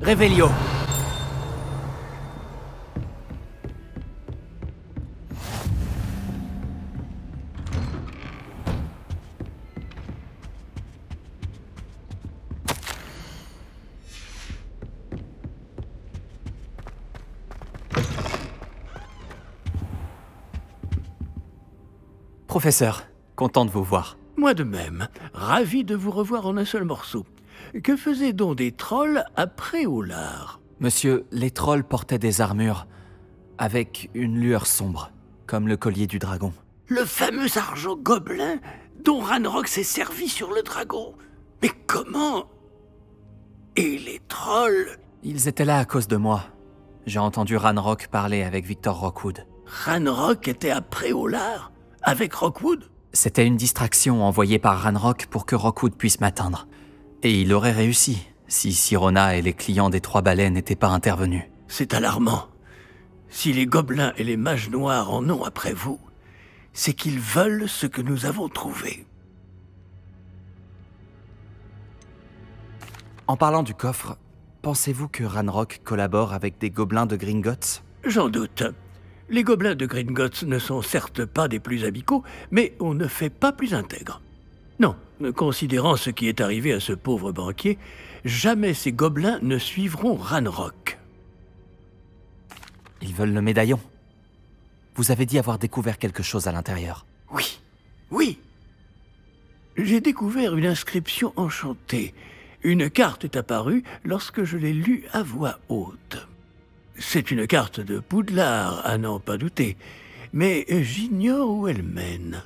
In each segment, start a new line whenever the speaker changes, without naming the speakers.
Revelio.
Professeur, content de vous voir.
Moi de même, ravi de vous revoir en un seul morceau. Que faisaient donc des trolls après Aulard?
Monsieur, les trolls portaient des armures avec une lueur sombre, comme le collier du dragon.
Le fameux argent gobelin dont Ranrock s'est servi sur le dragon. Mais comment? Et les trolls?
Ils étaient là à cause de moi. J'ai entendu Ranrock parler avec Victor Rockwood.
Ranrock était après Aulard? Avec Rockwood?
C'était une distraction envoyée par Ranrock pour que Rockwood puisse m'atteindre. Et il aurait réussi, si Sirona et les clients des Trois Balais n'étaient pas intervenus.
C'est alarmant. Si les gobelins et les mages noirs en ont après vous, c'est qu'ils veulent ce que nous avons trouvé.
En parlant du coffre, pensez-vous que Ranrock collabore avec des gobelins de Gringotts?
J'en doute. Les gobelins de Gringotts ne sont certes pas des plus amicaux, mais on ne fait pas plus intègre. Non, considérant ce qui est arrivé à ce pauvre banquier, jamais ces gobelins ne suivront Ranrock.
Ils veulent le médaillon. Vous avez dit avoir découvert quelque chose à l'intérieur.
Oui, oui. J'ai découvert une inscription enchantée. Une carte est apparue lorsque je l'ai lue à voix haute. C'est une carte de Poudlard, à n'en pas douter, mais j'ignore où elle mène.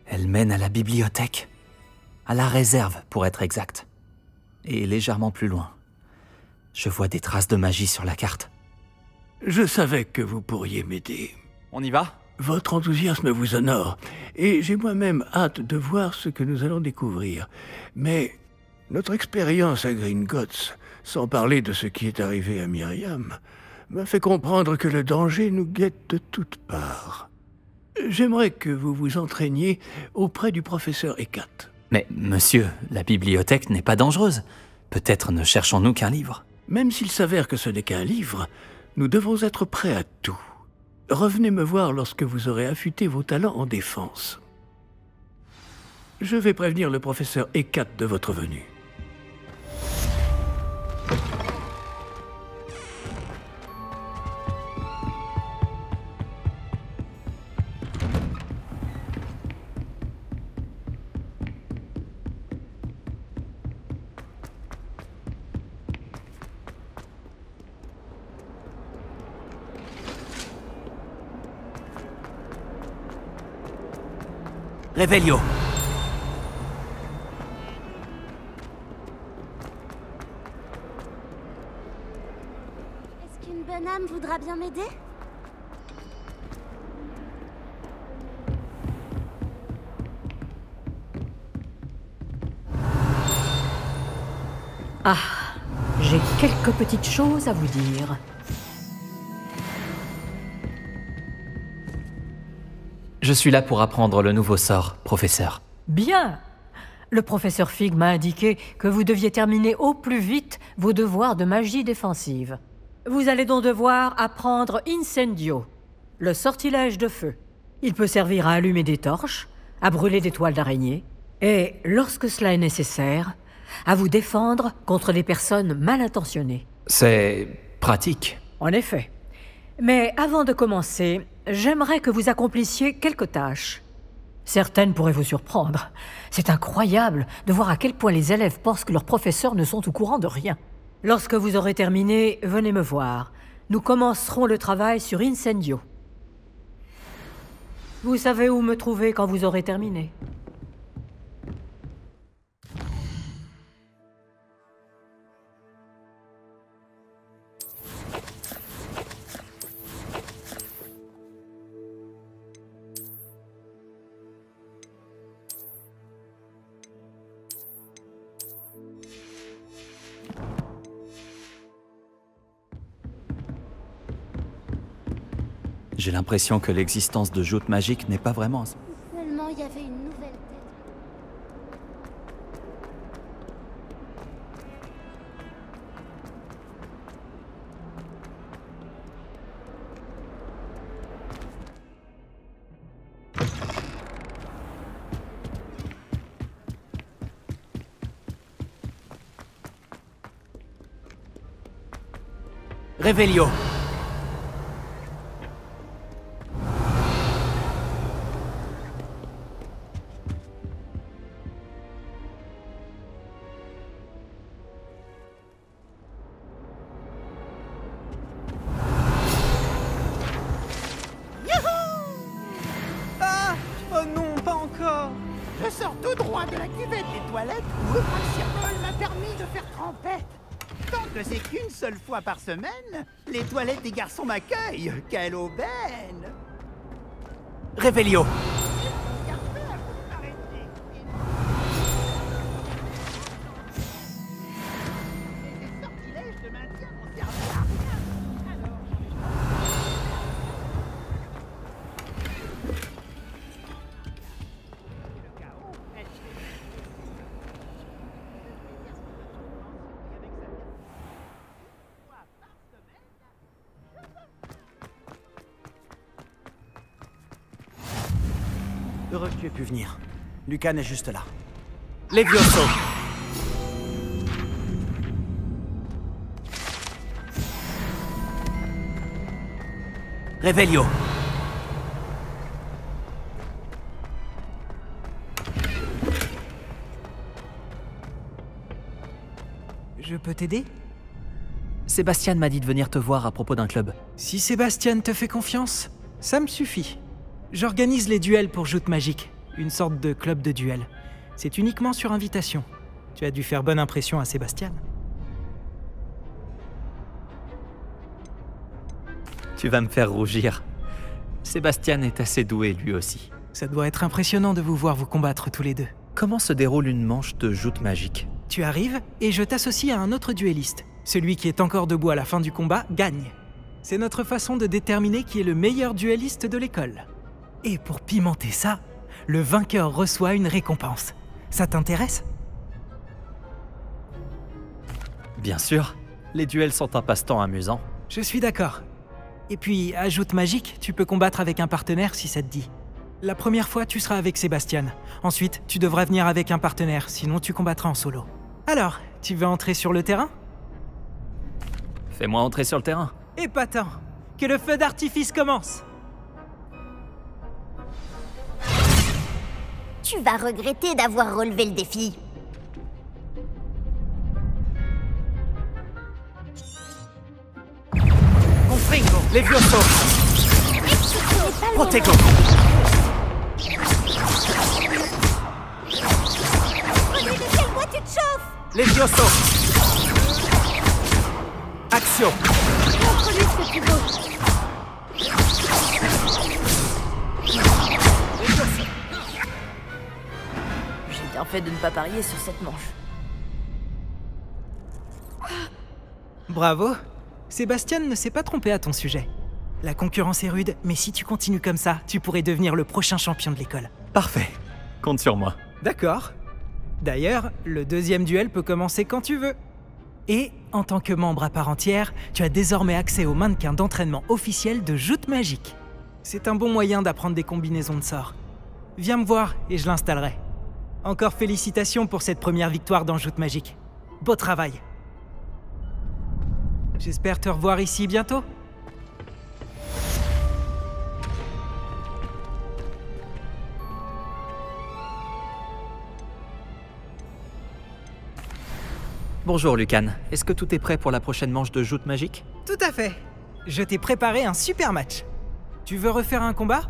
Elle mène à la bibliothèque. À la réserve, pour être exact. Et légèrement plus loin. Je vois des traces de magie sur la carte.
Je savais que vous pourriez m'aider.
On y va?
Votre enthousiasme vous honore, et j'ai moi-même hâte de voir ce que nous allons découvrir. Mais notre expérience à Gringotts, sans parler de ce qui est arrivé à Myriam, m'a fait comprendre que le danger nous guette de toutes parts. J'aimerais que vous vous entraîniez auprès du professeur Hecat.
Mais, monsieur, la bibliothèque n'est pas dangereuse. Peut-être ne cherchons-nous qu'un livre.
Même s'il s'avère que ce n'est qu'un livre, nous devons être prêts à tout. Revenez me voir lorsque vous aurez affûté vos talents en défense. Je vais prévenir le professeur Hecat de votre venue.
Revelio.
Est-ce qu'une bonne âme voudra bien m'aider?
Ah, j'ai quelques petites choses à vous dire.
Je suis là pour apprendre le nouveau sort, professeur.
Bien. Le professeur Fig m'a indiqué que vous deviez terminer au plus vite vos devoirs de magie défensive. Vous allez donc devoir apprendre Incendio, le sortilège de feu. Il peut servir à allumer des torches, à brûler des toiles d'araignée, et, lorsque cela est nécessaire, à vous défendre contre des personnes mal intentionnées.
C'est pratique.
En effet. Mais avant de commencer, j'aimerais que vous accomplissiez quelques tâches. Certaines pourraient vous surprendre. C'est incroyable de voir à quel point les élèves pensent que leurs professeurs ne sont au courant de rien. Lorsque vous aurez terminé, venez me voir. Nous commencerons le travail sur Incendio. Vous savez où me trouver quand vous aurez terminé.
J'ai l'impression que l'existence de joutes magiques n'est pas vraiment...
Seulement il y avait une nouvelle tête.
Revelio.
Oh non, pas encore.
Je sors tout droit de la cuvette des toilettes où le principal m'a permis de faire trempette. Tant que c'est qu'une seule fois par semaine, les toilettes des garçons m'accueillent. Quelle aubaine!
Revelio.
Ces sortilèges de maintien n'ont servi à rien. Alors, le chaos est
Heureux que tu aies pu venir. Lucan est juste là.
Levioso. Revelio.
Je peux t'aider?
Sébastien m'a dit de venir te voir à propos d'un club.
Si Sébastien te fait confiance, ça me suffit. J'organise les duels pour Joute Magique, une sorte de club de duel. C'est uniquement sur invitation. Tu as dû faire bonne impression à Sébastien.
Tu vas me faire rougir. Sébastien est assez doué lui aussi.
Ça doit être impressionnant de vous voir vous combattre tous les deux.
Comment se déroule une manche de joute magique?
Tu arrives et je t'associe à un autre duelliste. Celui qui est encore debout à la fin du combat gagne. C'est notre façon de déterminer qui est le meilleur duelliste de l'école. Et pour pimenter ça, le vainqueur reçoit une récompense. Ça t'intéresse?
Bien sûr, les duels sont un passe-temps amusant.
Je suis d'accord. Et puis, à Joute Magique, tu peux combattre avec un partenaire si ça te dit. La première fois, tu seras avec Sébastien. Ensuite, tu devras venir avec un partenaire, sinon tu combattras en solo. Alors, tu veux entrer sur le terrain?
Fais-moi entrer sur le terrain.
Épatant! Que le feu d'artifice commence!
Tu vas regretter d'avoir relevé le défi.
Confringo. Levioso. Protego.
René, de quelle voix tu te chauffes?
Levioso. Action.
Montre-lui ce que tu vaux.
J'ai bien fait de ne pas parier sur cette manche.
Bravo! Sébastien ne s'est pas trompé à ton sujet. La concurrence est rude, mais si tu continues comme ça, tu pourrais devenir le prochain champion de l'école.
Parfait. Compte sur moi.
D'accord. D'ailleurs, le deuxième duel peut commencer quand tu veux. Et, en tant que membre à part entière, tu as désormais accès au mannequin d'entraînement officiel de Joute Magique. C'est un bon moyen d'apprendre des combinaisons de sorts. Viens me voir et je l'installerai. Encore félicitations pour cette première victoire dans Joute Magique. Beau travail. J'espère te revoir ici bientôt.
Bonjour Lucan, est-ce que tout est prêt pour la prochaine manche de joute magique?
Tout à fait. Je t'ai préparé un super match. Tu veux refaire un combat?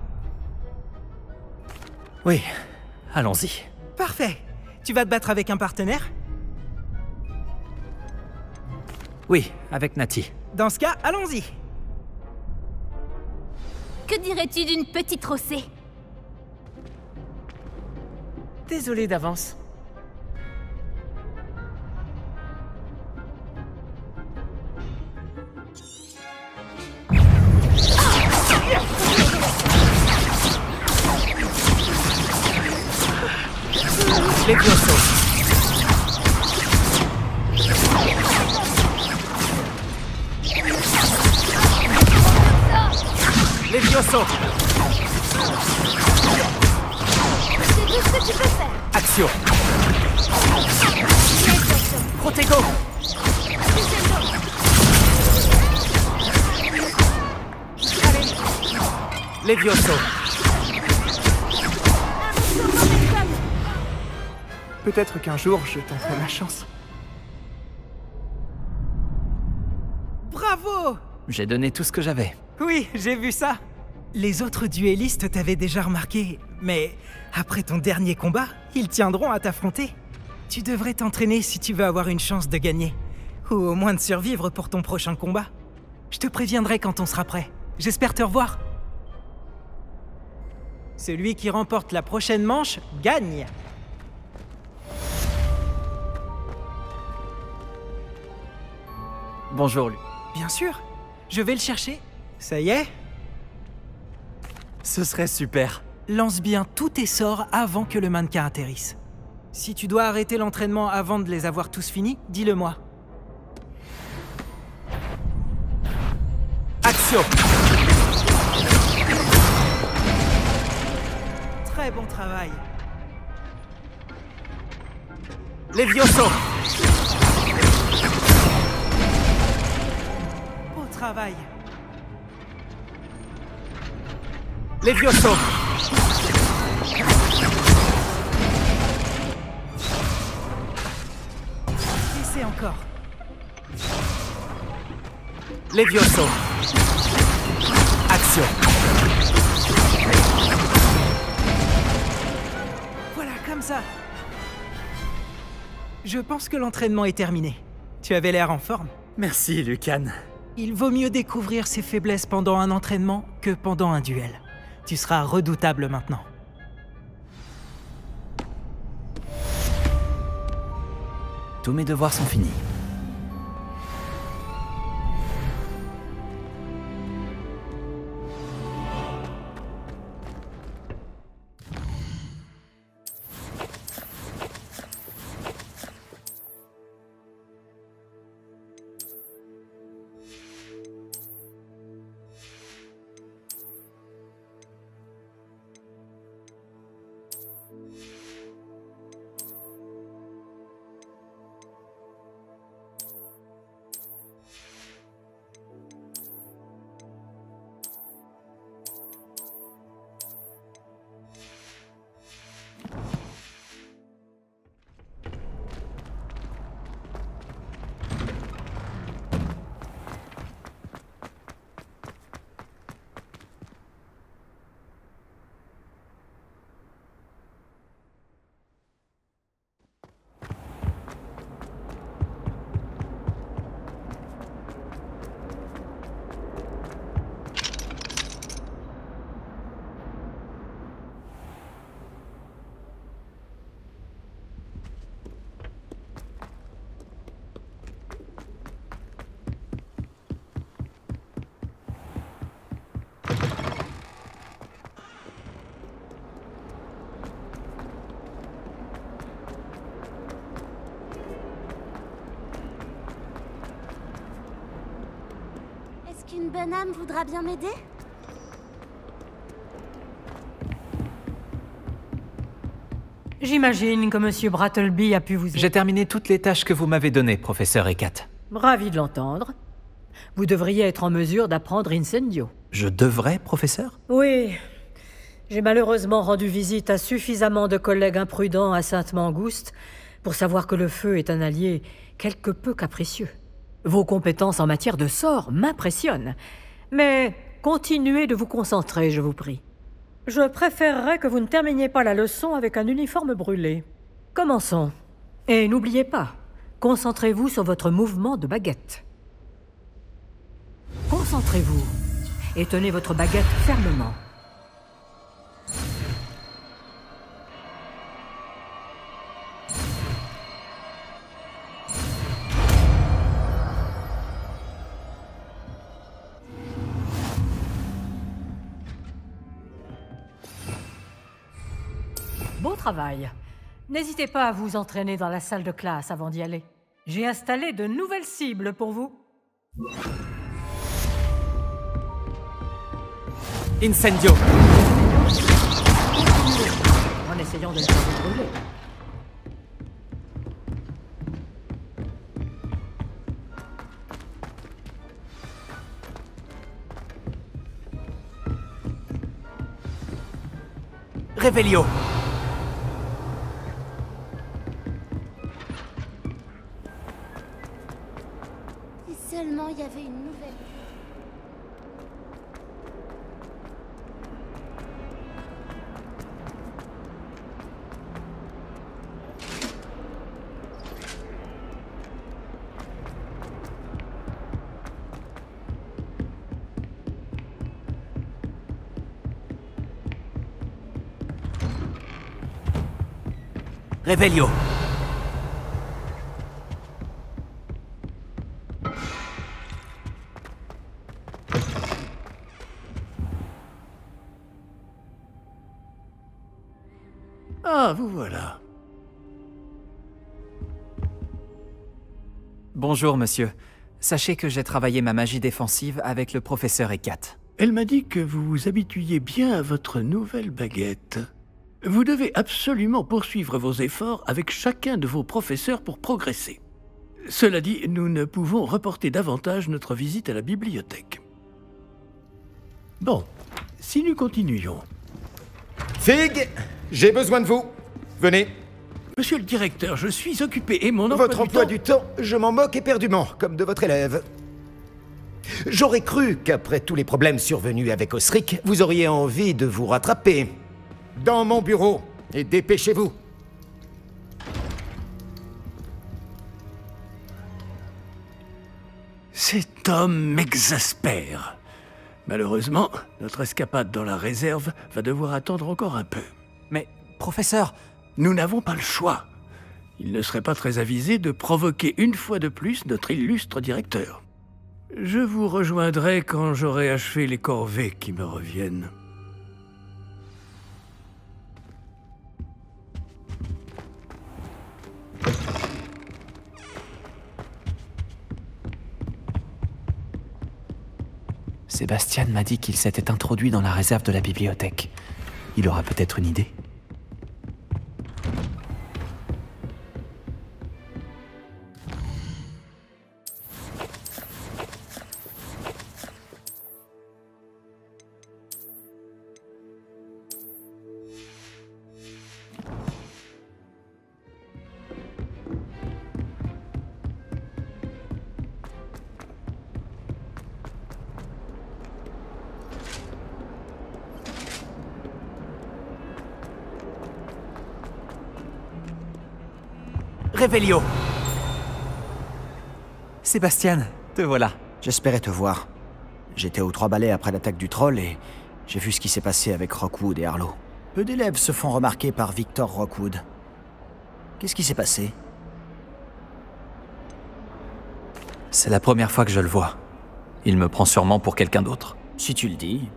Oui, allons-y.
Parfait. Tu vas te battre avec un partenaire?
Oui, avec Nati.
Dans ce cas, allons-y.
Que dirais-tu d'une petite rossée?
Désolé d'avance.
Levioso. Levioso.
C'est tout ce que tu peux faire.
Action. Protego.
Levioso.
Peut-être qu'un jour, je tenterai ma chance. Bravo!
J'ai donné tout ce que j'avais.
Oui, j'ai vu ça. Les autres duellistes t'avaient déjà remarqué, mais après ton dernier combat, ils tiendront à t'affronter. Tu devrais t'entraîner si tu veux avoir une chance de gagner. Ou au moins de survivre pour ton prochain combat. Je te préviendrai quand on sera prêt. J'espère te revoir. Celui qui remporte la prochaine manche gagne.
Bonjour, Luc.
Bien sûr, je vais le chercher. Ça y est?
Ce serait super.
Lance bien tous tes sorts avant que le mannequin atterrisse. Si tu dois arrêter l'entraînement avant de les avoir tous finis, dis-le-moi.
Action.
Très bon travail.
Levioso.
Beau travail.
Levioso.
Essaie encore.
Levioso. Action.
Voilà, comme ça. Je pense que l'entraînement est terminé. Tu avais l'air en forme.
Merci, Lucan.
Il vaut mieux découvrir ses faiblesses pendant un entraînement que pendant un duel. Tu seras redoutable maintenant.
Tous mes devoirs sont finis.
Est-ce qu'une bonne âme voudra bien m'aider?
J'imagine que Monsieur Brattleby a pu vous aider.
J'ai terminé toutes les tâches que vous m'avez données, professeur Hecat.
Ravi de l'entendre. Vous devriez être en mesure d'apprendre Incendio.
Je devrais, professeur?
Oui. J'ai malheureusement rendu visite à suffisamment de collègues imprudents à Sainte-Mangouste pour savoir que le feu est un allié quelque peu capricieux. Vos compétences en matière de sorts m'impressionnent. Mais continuez de vous concentrer, je vous prie. Je préférerais que vous ne terminiez pas la leçon avec un uniforme brûlé. Commençons. Et n'oubliez pas, concentrez-vous sur votre mouvement de baguette. Concentrez-vous et tenez votre baguette fermement. Beau travail. N'hésitez pas à vous entraîner dans la salle de classe avant d'y aller. J'ai installé de nouvelles cibles pour vous.
Incendio.
En essayant de les faire brûler.
Réveillon.
Si seulement il y avait une nouvelle.
Réveillon.
Ah, vous voilà.
Bonjour, monsieur. Sachez que j'ai travaillé ma magie défensive avec le professeur Hecat.
Elle m'a dit que vous vous habituiez bien à votre nouvelle baguette. Vous devez absolument poursuivre vos efforts avec chacun de vos professeurs pour progresser. Cela dit, nous ne pouvons reporter davantage notre visite à la bibliothèque. Bon, si nous continuions...
Fig, j'ai besoin de vous. Venez.
Monsieur le directeur, je suis occupé et mon
Votre emploi du temps, je m'en moque éperdument, comme de votre élève. J'aurais cru qu'après tous les problèmes survenus avec Osric, vous auriez envie de vous rattraper. Dans mon bureau, et dépêchez-vous.
Cet homme m'exaspère. Malheureusement, notre escapade dans la réserve va devoir attendre encore un peu.
Mais, professeur...
Nous n'avons pas le choix. Il ne serait pas très avisé de provoquer une fois de plus notre illustre directeur. Je vous rejoindrai quand j'aurai achevé les corvées qui me reviennent.
Sébastien m'a dit qu'il s'était introduit dans la réserve de la bibliothèque. Il aura peut-être une idée.
Réveillon.
Sébastien, te voilà.
J'espérais te voir. J'étais aux Trois Balais après l'attaque du troll et j'ai vu ce qui s'est passé avec Rockwood et Harlow. Peu d'élèves se font remarquer par Victor Rockwood. Qu'est-ce qui s'est passé?
C'est la première fois que je le vois. Il me prend sûrement pour quelqu'un d'autre.
Si tu le dis.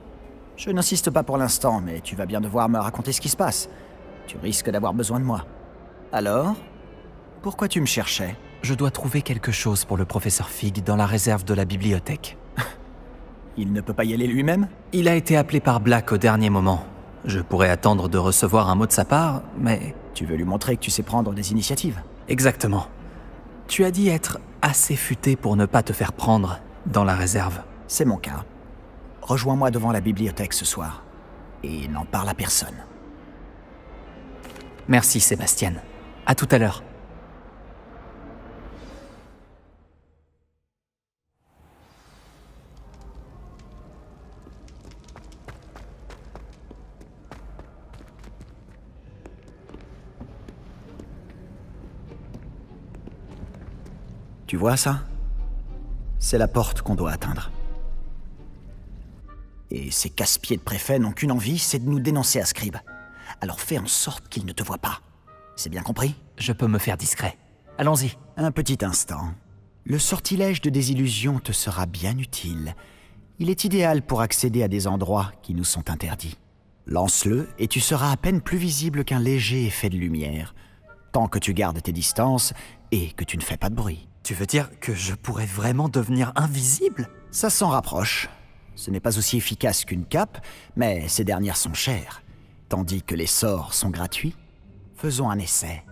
Je n'insiste pas pour l'instant, mais tu vas bien devoir me raconter ce qui se passe. Tu risques d'avoir besoin de moi. Alors? Pourquoi tu me cherchais?
Je dois trouver quelque chose pour le professeur Fig dans la réserve de la bibliothèque.
Il ne peut pas y aller lui-même?
Il a été appelé par Black au dernier moment. Je pourrais attendre de recevoir un mot de sa part, mais...
Tu veux lui montrer que tu sais prendre des initiatives?
Exactement. Tu as dit être assez futé pour ne pas te faire prendre dans la réserve.
C'est mon cas. Rejoins-moi devant la bibliothèque ce soir. Et n'en parle à personne.
Merci, Sébastien. À tout à l'heure.
Tu vois ça? C'est la porte qu'on doit atteindre. Et ces casse-pieds de préfet n'ont qu'une envie, c'est de nous dénoncer à Scribe. Alors fais en sorte qu'ils ne te voient pas. C'est bien compris?
Je peux me faire discret. Allons-y.
Un petit instant. Le sortilège de désillusion te sera bien utile. Il est idéal pour accéder à des endroits qui nous sont interdits. Lance-le et tu seras à peine plus visible qu'un léger effet de lumière. Tant que tu gardes tes distances et que tu ne fais pas de bruit.
Tu veux dire que je pourrais vraiment devenir invisible?
Ça s'en rapproche. Ce n'est pas aussi efficace qu'une cape, mais ces dernières sont chères. Tandis que les sorts sont gratuits. Faisons un essai.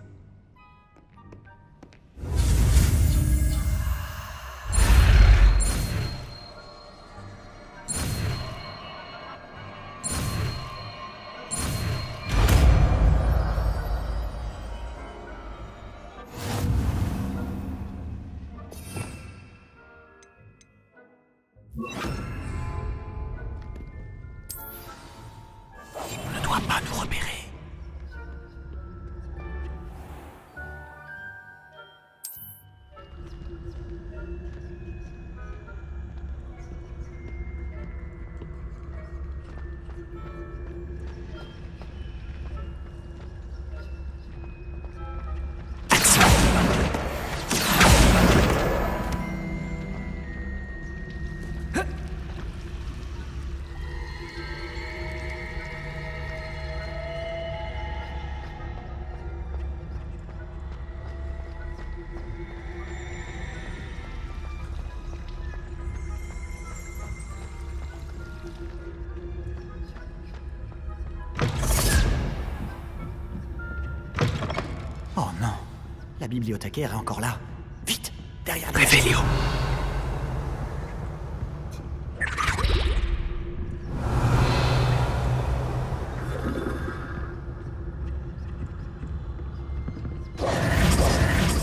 la bibliothécaire est encore là. Vite, derrière nous.
Revelio.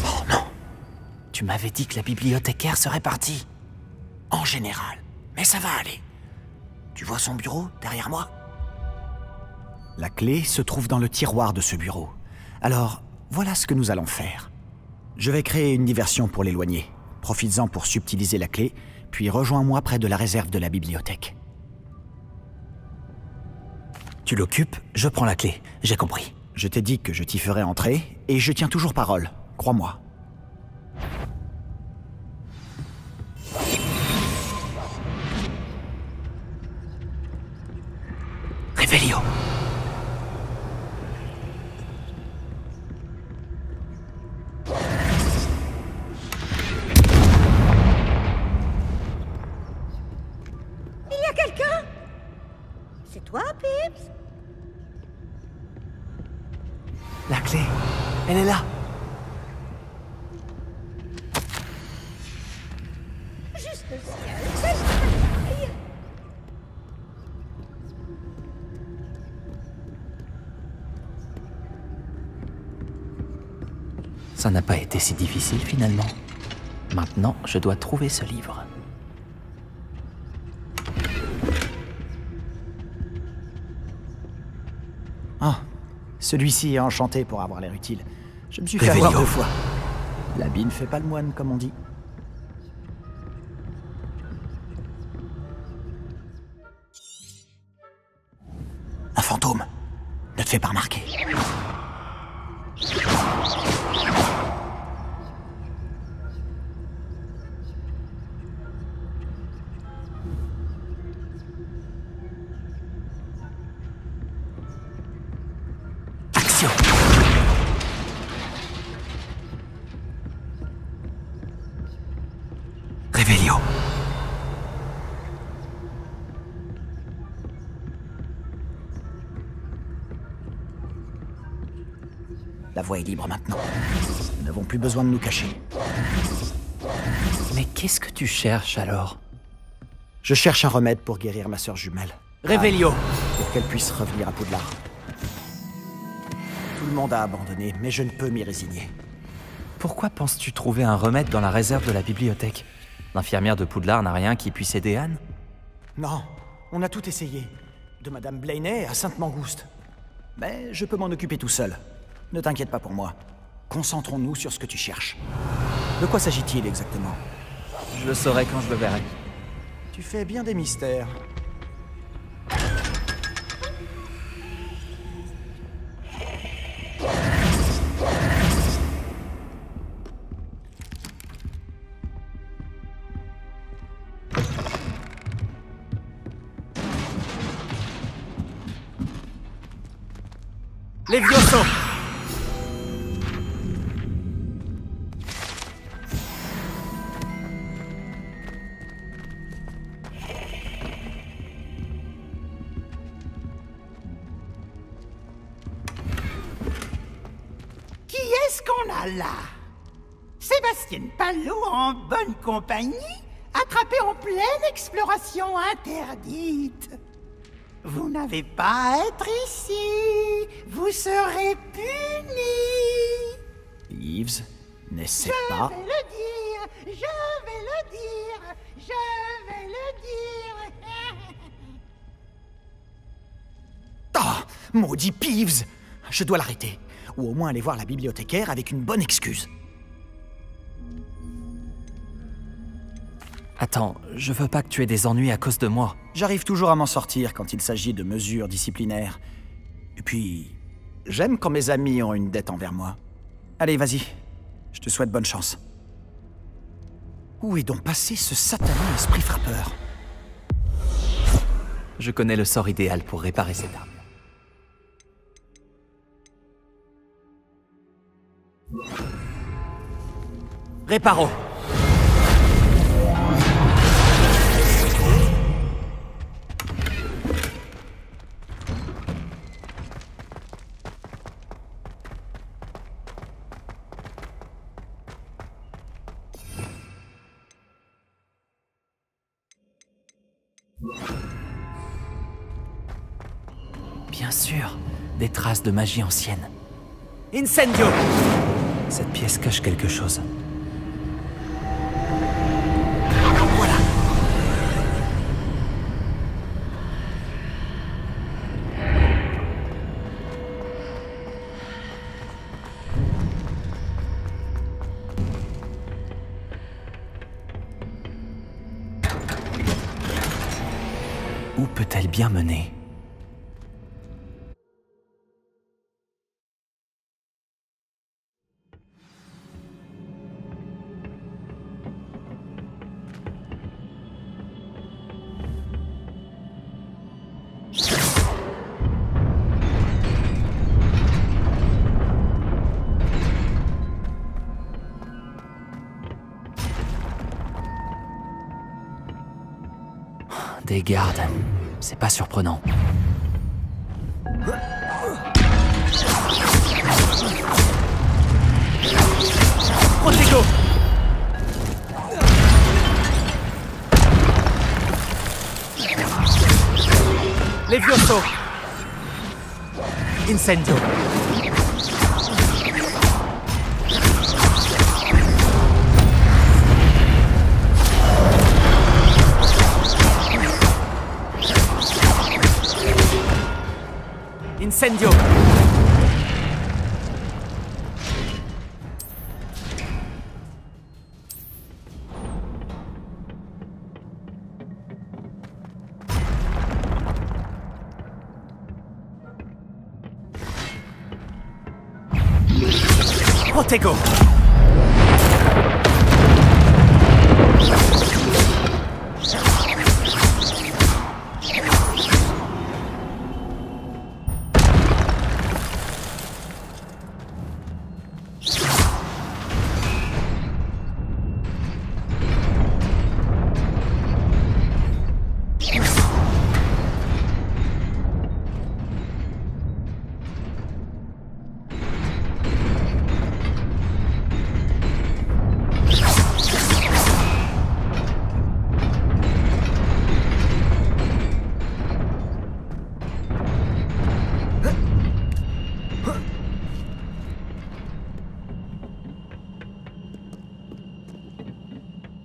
Oh non. Tu m'avais dit que la bibliothécaire serait partie.
En général. Mais ça va aller. Tu vois son bureau, derrière moi? La clé se trouve dans le tiroir de ce bureau. Alors, voilà ce que nous allons faire. Je vais créer une diversion pour l'éloigner. Profites-en pour subtiliser la clé, puis rejoins-moi près de la réserve de la bibliothèque.
Tu l'occupes, je prends la clé. J'ai compris.
Je t'ai dit que je t'y ferai entrer, et je tiens toujours parole. Crois-moi.
Revelio.
Il y a quelqu'un? C'est toi, Pips?
La clé, elle est là.
Juste le ciel, c'est pareil.
Ça n'a pas été si difficile finalement. Maintenant, je dois trouver ce livre.
Ah, celui-ci est enchanté pour avoir l'air utile. Je me suis fait avoir 2 fois. L'habit ne fait pas le moine, comme on dit. Un fantôme. Ne te fais pas remarquer.
Action! Revelio.
La voie est libre maintenant. Nous n'avons plus besoin de nous cacher.
Mais qu'est-ce que tu cherches alors?
Je cherche un remède pour guérir ma sœur jumelle.
Revelio.
Pour qu'elle puisse revenir à Poudlard. Tout le monde a abandonné, mais je ne peux m'y résigner.
Pourquoi penses-tu trouver un remède dans la réserve de la bibliothèque? L'infirmière de Poudlard n'a rien qui puisse aider Anne?
Non, on a tout essayé. De Madame Blaney à Sainte-Mangouste. Mais je peux m'en occuper tout seul. Ne t'inquiète pas pour moi. Concentrons-nous sur ce que tu cherches. De quoi s'agit-il exactement?
Je le saurai quand je le verrai.
Tu fais bien des mystères.
Levioso!
Qui est-ce qu'on a là? Sébastien Palot en bonne compagnie, attrapé en pleine exploration interdite. Vous n'avez pas à être ici. Vous serez punis.
Yves, n'essaie
Je
pas.
vais le dire, je vais le dire, je vais le dire.
Ah, maudit Peeves! Je dois l'arrêter. Ou au moins aller voir la bibliothécaire avec une bonne excuse.
Attends, je veux pas que tu aies des ennuis à cause de moi.
J'arrive toujours à m'en sortir quand il s'agit de mesures disciplinaires. Et puis, j'aime quand mes amis ont une dette envers moi. Allez, vas-y. Je te souhaite bonne chance. Où est donc passé ce satané esprit frappeur?
Je connais le sort idéal pour réparer cette arme. Réparo! Bien sûr, des traces de magie ancienne. Incendio! Cette pièce cache quelque chose. Voilà. Où peut-elle bien mener ? Des gardes, c'est pas surprenant. Protego! Levioso! Incendio! Incendio! Protego!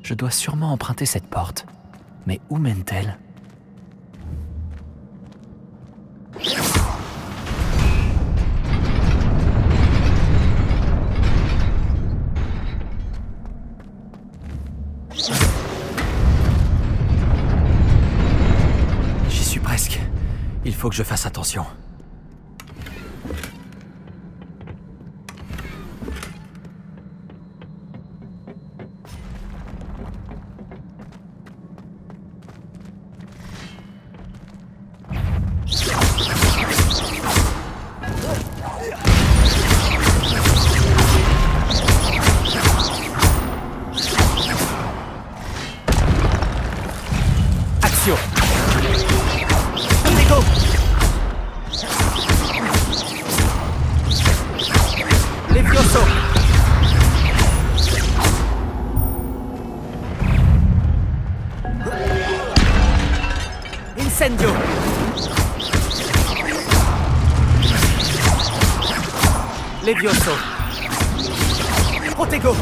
Je dois sûrement emprunter cette porte. Mais où mène-t-elle ? J'y suis presque. Il faut que je fasse attention. Levioso! Incendio! Levioso! Protego!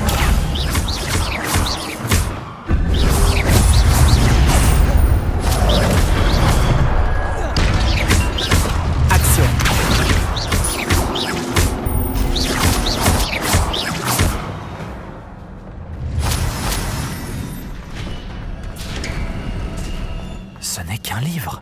Ce n'est qu'un livre.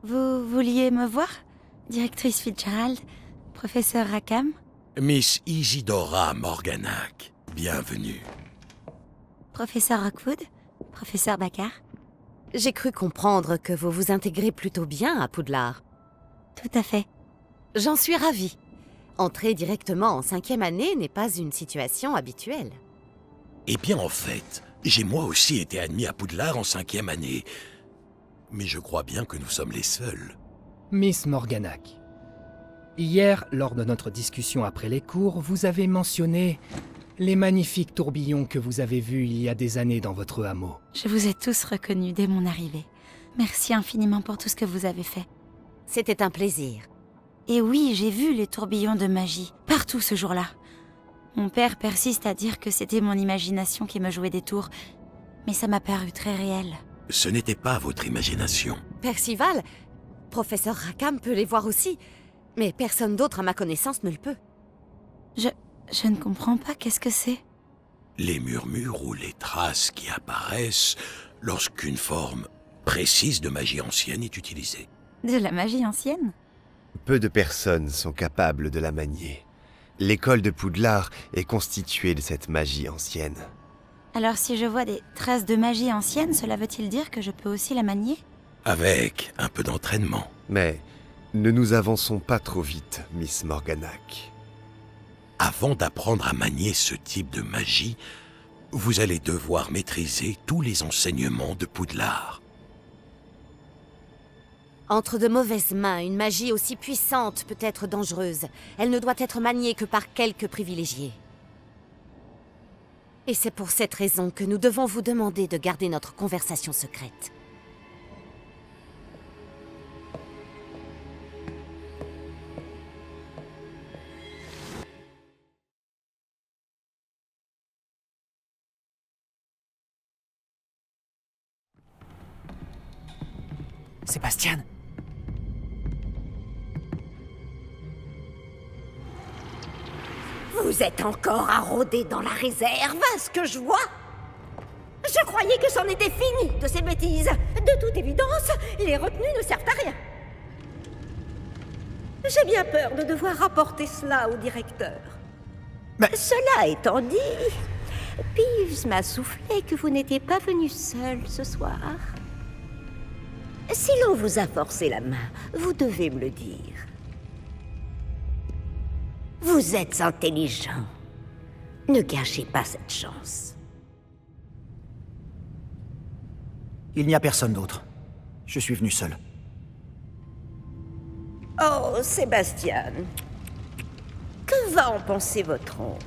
Vous vouliez me voir? Directrice Fitzgerald, professeur Rackham?
Miss Isidora Morganac, bienvenue.
Professeur Rockwood? Professeur Baccar?
J'ai cru comprendre que vous vous intégrez plutôt bien à Poudlard.
Tout à fait.
J'en suis ravie. Entrer directement en 5e année n'est pas une situation habituelle.
Eh bien, en fait, j'ai moi aussi été admis à Poudlard en 5e année. Mais je crois bien que nous sommes les seuls.
Miss Morganac, hier, lors de notre discussion après les cours, vous avez mentionné les magnifiques tourbillons que vous avez vus il y a des années dans votre hameau.
Je vous ai tous reconnus dès mon arrivée. Merci infiniment pour tout ce que vous avez fait.
C'était un plaisir.
Et oui, j'ai vu les tourbillons de magie, partout ce jour-là. Mon père persiste à dire que c'était mon imagination qui me jouait des tours, mais ça m'a paru très réel.
Ce n'était pas votre imagination.
Percival, professeur Rackham peut les voir aussi, mais personne d'autre à ma connaissance ne le peut.
Je ne comprends pas, qu'est-ce que c'est?
Les murmures ou les traces qui apparaissent lorsqu'une forme précise de magie ancienne est utilisée.
De la magie ancienne?
Peu de personnes sont capables de la manier. L'école de Poudlard est constituée de cette magie ancienne.
Alors si je vois des traces de magie ancienne, cela veut-il dire que je peux aussi la manier?
Avec un peu d'entraînement.
Mais ne nous avançons pas trop vite, Miss Morganac.
Avant d'apprendre à manier ce type de magie, vous allez devoir maîtriser tous les enseignements de Poudlard.
Entre de mauvaises mains, une magie aussi puissante peut être dangereuse. Elle ne doit être maniée que par quelques privilégiés. Et c'est pour cette raison que nous devons vous demander de garder notre conversation secrète.
Sébastien!
Vous êtes encore à rôder dans la réserve, à ce que je vois. Je croyais que c'en était fini de ces bêtises. De toute évidence, les retenues ne servent à rien. J'ai bien peur de devoir rapporter cela au directeur. Cela étant dit, Peeves m'a soufflé que vous n'étiez pas venu seul ce soir. Si l'on vous a forcé la main, vous devez me le dire. Vous êtes intelligent. Ne gâchez pas cette chance.
Il n'y a personne d'autre. Je suis venu seul.
Oh, Sébastien. Que va en penser votre oncle?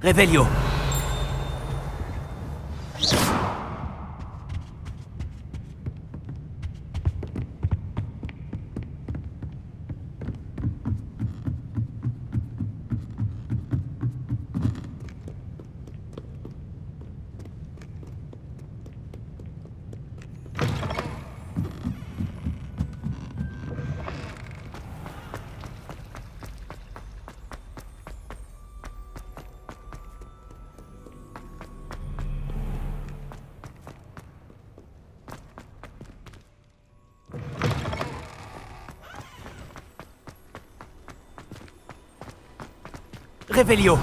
Revelio! Revelio!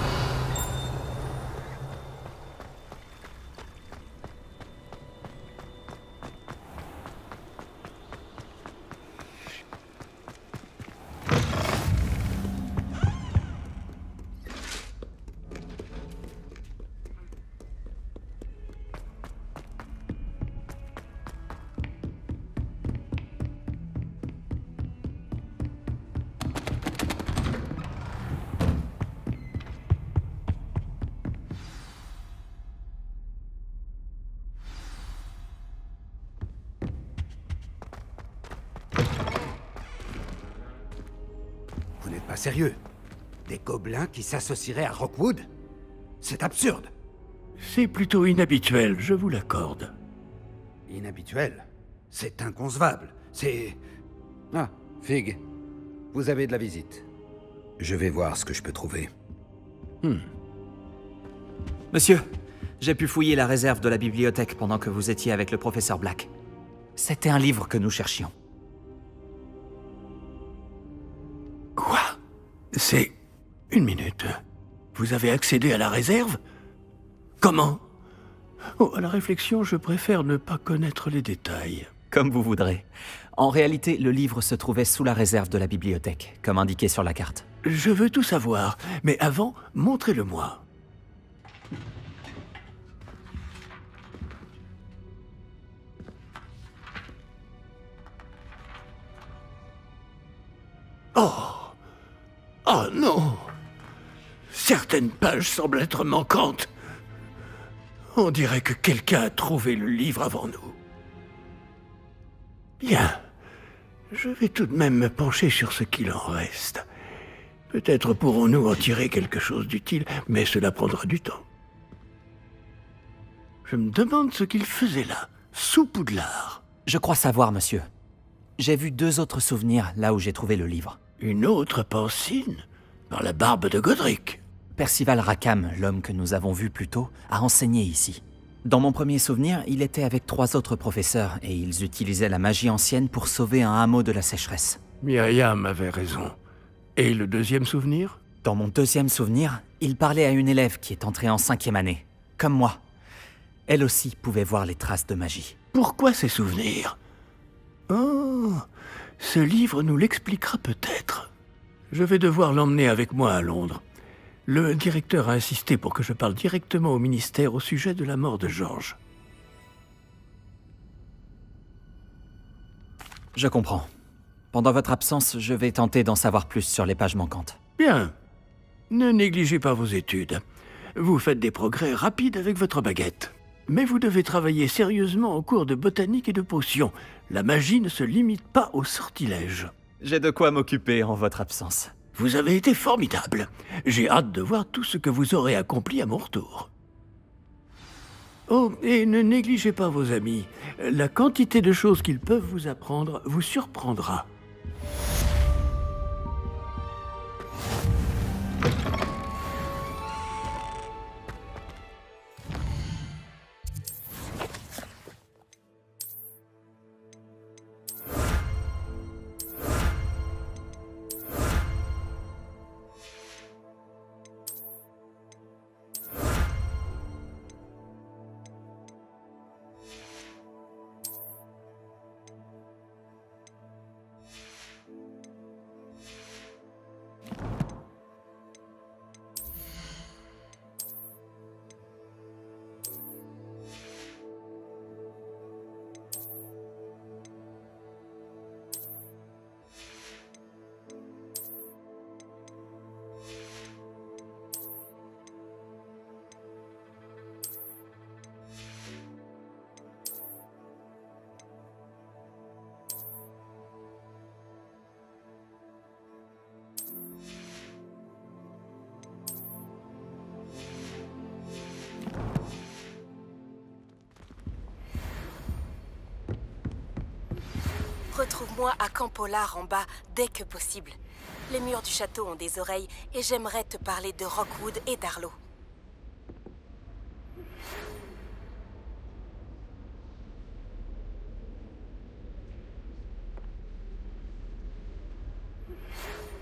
Vous n'êtes pas sérieux?
Des gobelins qui s'associeraient à Rockwood? C'est absurde.
C'est plutôt inhabituel, je vous l'accorde.
Inhabituel? C'est inconcevable. C'est... Ah, Fig. Vous avez de la visite. Je vais voir ce que je peux trouver.
Monsieur, j'ai pu fouiller la réserve de la bibliothèque pendant que vous étiez avec le professeur Black. C'était un livre que nous cherchions.
Quoi? C'est... Une minute. Vous avez accédé à la réserve? Comment? Oh, à la réflexion, je préfère ne pas connaître les détails.
Comme vous voudrez. En réalité, le livre se trouvait sous la réserve de la bibliothèque, comme indiqué sur la carte.
Je veux tout savoir, mais avant, montrez-le-moi. Oh! Oh non! Certaines pages semblent être manquantes. On dirait que quelqu'un a trouvé le livre avant nous. Bien. Je vais tout de même me pencher sur ce qu'il en reste. Peut-être pourrons-nous en tirer quelque chose d'utile, mais cela prendra du temps. Je me demande ce qu'il faisait là, sous Poudlard.
Je crois savoir, monsieur. J'ai vu 2 autres souvenirs là où j'ai trouvé le livre.
Une autre Pancine? Par la barbe de Godric?
Percival Rackham, l'homme que nous avons vu plus tôt, a enseigné ici. Dans mon premier souvenir, il était avec 3 autres professeurs et ils utilisaient la magie ancienne pour sauver un hameau de la sécheresse.
Myriam avait raison. Et le deuxième souvenir?
Dans mon deuxième souvenir, il parlait à une élève qui est entrée en 5e année, comme moi. Elle aussi pouvait voir les traces de magie.
Pourquoi ces souvenirs? Oh, ce livre nous l'expliquera peut-être. Je vais devoir l'emmener avec moi à Londres. Le directeur a insisté pour que je parle directement au ministère au sujet de la mort de George.
Je comprends. Pendant votre absence, je vais tenter d'en savoir plus sur les pages manquantes.
Bien. Ne négligez pas vos études. Vous faites des progrès rapides avec votre baguette. Mais vous devez travailler sérieusement en cours de botanique et de potions. La magie ne se limite pas au sortilège.
J'ai de quoi m'occuper en votre absence.
Vous avez été formidable. J'ai hâte de voir tout ce que vous aurez accompli à mon retour. Oh, et ne négligez pas vos amis. La quantité de choses qu'ils peuvent vous apprendre vous surprendra.
Retrouve-moi à Camp Pollard en bas, dès que possible. Les murs du château ont des oreilles et j'aimerais te parler de Rockwood et d'Arlo.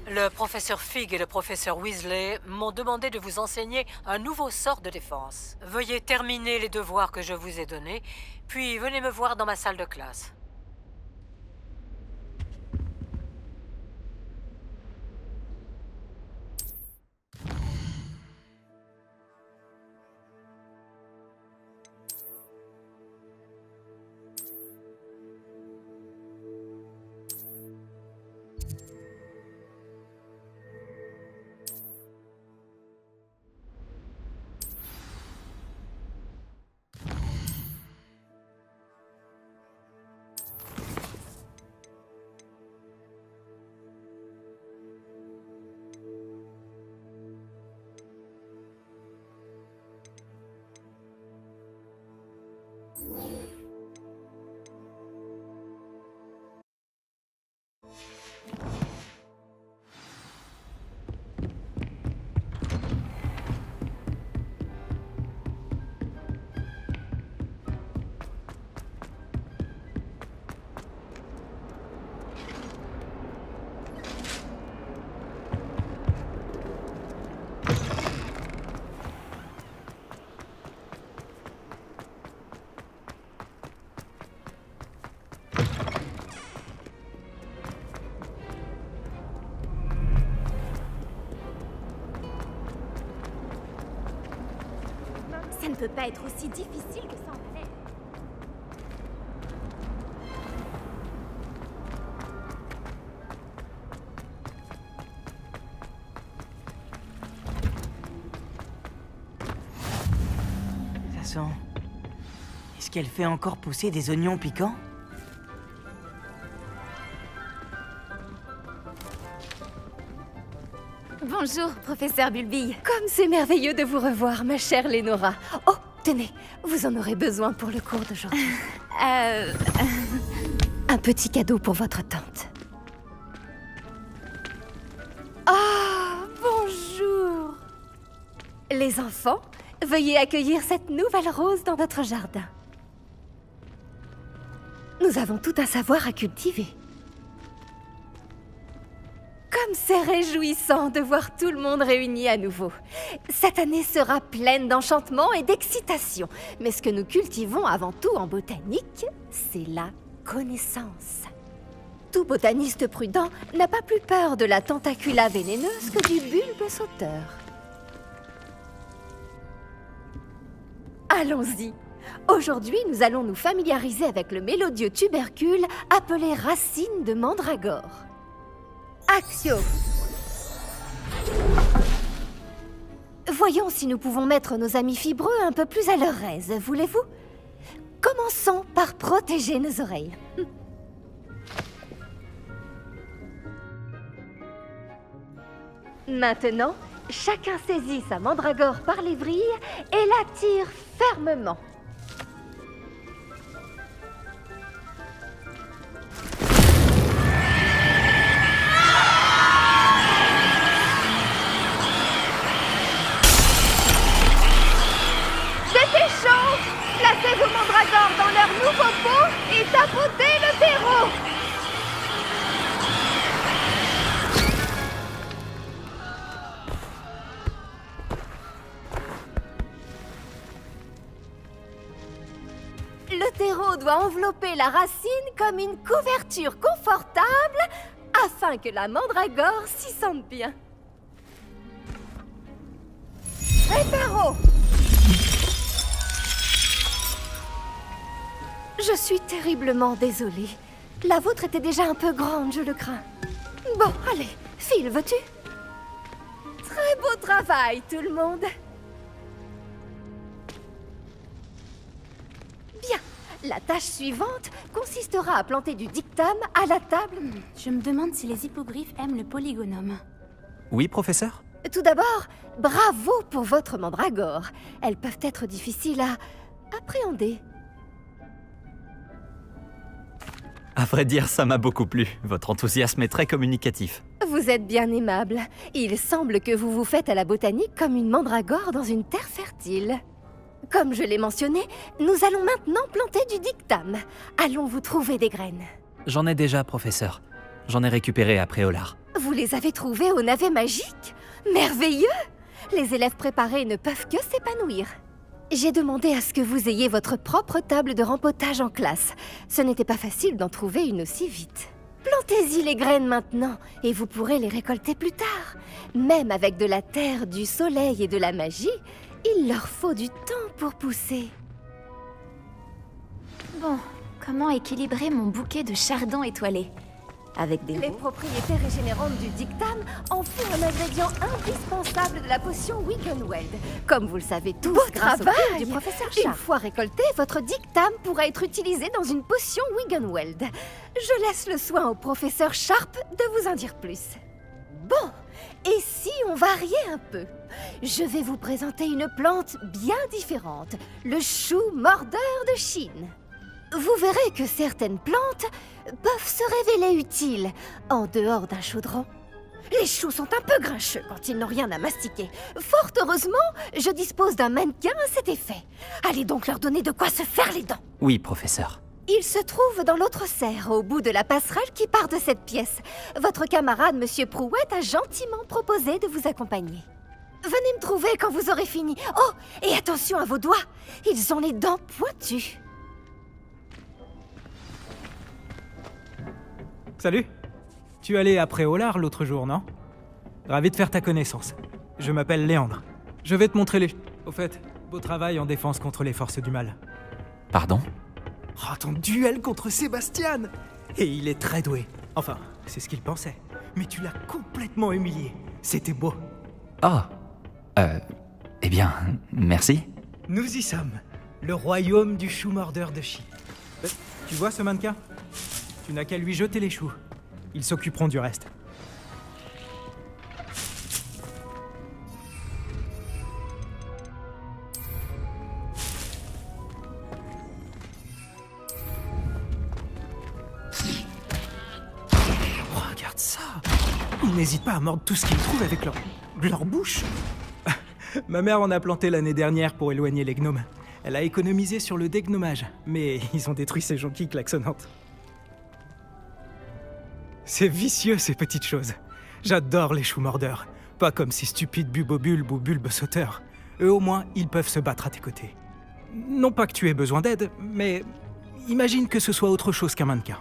Le professeur Fig et le professeur Weasley m'ont demandé de vous enseigner un nouveau sort de défense. Veuillez terminer les devoirs que je vous ai donnés, puis venez me voir dans ma salle de classe.
Ça ne peut pas être aussi difficile que ça en fait.
Ça sent... Est-ce qu'elle fait encore pousser des oignons piquants?
Bonjour, professeur Bulbille. Comme c'est merveilleux de vous revoir, ma chère Lénora. Oh, tenez, vous en aurez besoin pour le cours d'aujourd'hui. Un petit cadeau pour votre tante. Ah, bonjour. Les enfants, veuillez accueillir cette nouvelle rose dans notre jardin. Nous avons tout un savoir à cultiver. Comme c'est réjouissant de voir tout le monde réuni à nouveau. Cette année sera pleine d'enchantement et d'excitation. Mais ce que nous cultivons avant tout en botanique, c'est la connaissance. Tout botaniste prudent n'a pas plus peur de la tentacula vénéneuse que du bulbe sauteur. Allons-y. Aujourd'hui, nous allons nous familiariser avec le mélodieux tubercule appelé racine de mandragore. Axio. Voyons si nous pouvons mettre nos amis fibreux un peu plus à leur aise, voulez-vous? Commençons par protéger nos oreilles. Maintenant, chacun saisit sa mandragore par les vrilles et la tire fermement. Placez vos mandragores dans leur nouveau pot et tapotez le terreau. Le terreau doit envelopper la racine comme une couverture confortable afin que la mandragore s'y sente bien. Préparo! Je suis terriblement désolée. La vôtre était déjà un peu grande, je le crains. Bon, allez, Phil, veux-tu? Très beau travail, tout le monde. Bien, la tâche suivante consistera à planter du dictame à la table.
Je me demande si les hippogriffes aiment le polygonome.
Oui, professeur?
Tout d'abord, bravo pour votre mandragore. Elles peuvent être difficiles à appréhender.
À vrai dire, ça m'a beaucoup plu. Votre enthousiasme est très communicatif.
Vous êtes bien aimable. Il semble que vous vous faites à la botanique comme une mandragore dans une terre fertile. Comme je l'ai mentionné, nous allons maintenant planter du dictame. Allons vous trouver des graines.
J'en ai déjà, professeur. J'en ai récupéré à Préolard.
Vous les avez trouvées au navet magique? Merveilleux! Les élèves préparés ne peuvent que s'épanouir. J'ai demandé à ce que vous ayez votre propre table de rempotage en classe. Ce n'était pas facile d'en trouver une aussi vite. Plantez-y les graines maintenant, et vous pourrez les récolter plus tard. Même avec de la terre, du soleil et de la magie, il leur faut du temps pour pousser.
Bon, comment équilibrer mon bouquet de chardons étoilés? Avec des
Les propriétés régénérantes du dictame en font un ingrédient indispensable de la potion Wiggenweld. Comme vous le savez tous, grâce au cours du professeur Sharp. Une fois récolté, votre dictame pourra être utilisé dans une potion Wiggenweld. Je laisse le soin au professeur Sharp de vous en dire plus. Bon, et si on variait un peu? Je vais vous présenter une plante bien différente, le chou mordeur de Chine. Vous verrez que certaines plantes peuvent se révéler utiles en dehors d'un chaudron. Les choux sont un peu grincheux quand ils n'ont rien à mastiquer. Fort heureusement, je dispose d'un mannequin à cet effet. Allez donc leur donner de quoi se faire les dents.
Oui, professeur.
Il se trouve dans l'autre serre, au bout de la passerelle qui part de cette pièce. Votre camarade, Monsieur Prouette, a gentiment proposé de vous accompagner. Venez me trouver quand vous aurez fini. Oh, et attention à vos doigts, ils ont les dents pointues.
Salut. Tu allais à Préolard l'autre jour, non? Ravi de faire ta connaissance. Je m'appelle Léandre. Je vais te montrer les... Au fait, Beau travail en défense contre les forces du mal.
Pardon?
Oh, ton duel contre Sébastien! Et il est très doué. Enfin, c'est ce qu'il pensait. Mais tu l'as complètement humilié. C'était beau.
Oh. Eh bien, merci.
Nous y sommes. Le royaume du chou-mordeur de Chi. Tu vois ce mannequin? Tu n'as qu'à lui jeter les choux. Ils s'occuperont du reste. Regarde ça! Ils n'hésitent pas à mordre tout ce qu'ils trouvent avec leur bouche. Ma mère en a planté l'année dernière pour éloigner les gnomes. Elle a économisé sur le dégnomage, mais ils ont détruit ces jonquilles klaxonnantes. C'est vicieux, ces petites choses. J'adore les choux-mordeurs. Pas comme ces stupides bubobulbes ou bulbes-sauteurs. Eux, au moins, ils peuvent se battre à tes côtés. Non pas que tu aies besoin d'aide, mais imagine que ce soit autre chose qu'un mannequin.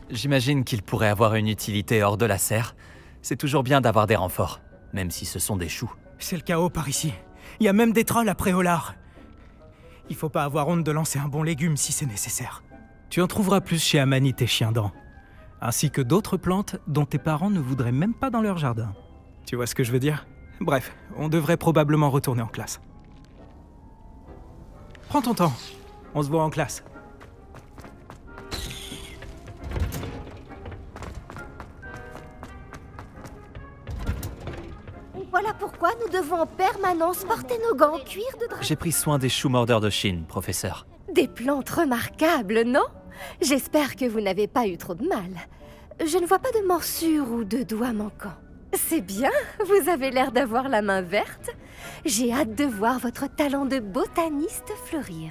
J'imagine qu'il pourrait avoir une utilité hors de la serre. C'est toujours bien d'avoir des renforts, même si ce sont des choux.
C'est le chaos par ici. Il y a même des trolls après Hollard. Il faut pas avoir honte de lancer un bon légume si c'est nécessaire. Tu en trouveras plus chez Amanit et Chiendent, ainsi que d'autres plantes dont tes parents ne voudraient même pas dans leur jardin. Tu vois ce que je veux dire? Bref, on devrait probablement retourner en classe. Prends ton temps. On se voit en classe.
Voilà pourquoi nous devons en permanence porter nos gants en cuir de dragon.
J'ai pris soin des choux-mordeurs de Chine, professeur.
Des plantes remarquables, non? J'espère que vous n'avez pas eu trop de mal. Je ne vois pas de morsures ou de doigts manquants. C'est bien, vous avez l'air d'avoir la main verte. J'ai hâte de voir votre talent de botaniste fleurir.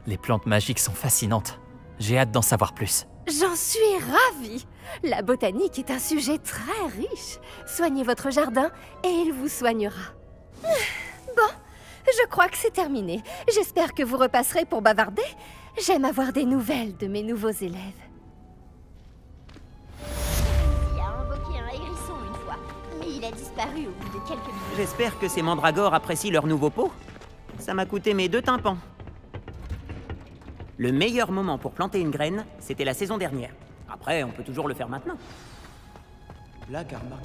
Les plantes magiques sont fascinantes. J'ai hâte d'en savoir plus.
J'en suis ravie. La botanique est un sujet très riche. Soignez votre jardin et il vous soignera. Bon, je crois que c'est terminé. J'espère que vous repasserez pour bavarder. J'aime avoir des nouvelles de mes nouveaux élèves.
Il a invoqué un hérisson une fois, mais il a disparu au bout de quelques minutes.
J'espère que ces mandragores apprécient leur nouveau pot. Ça m'a coûté mes 2 tympans. Le meilleur moment pour planter une graine, c'était la saison dernière. Après, on peut toujours le faire maintenant.
Là, car Marc...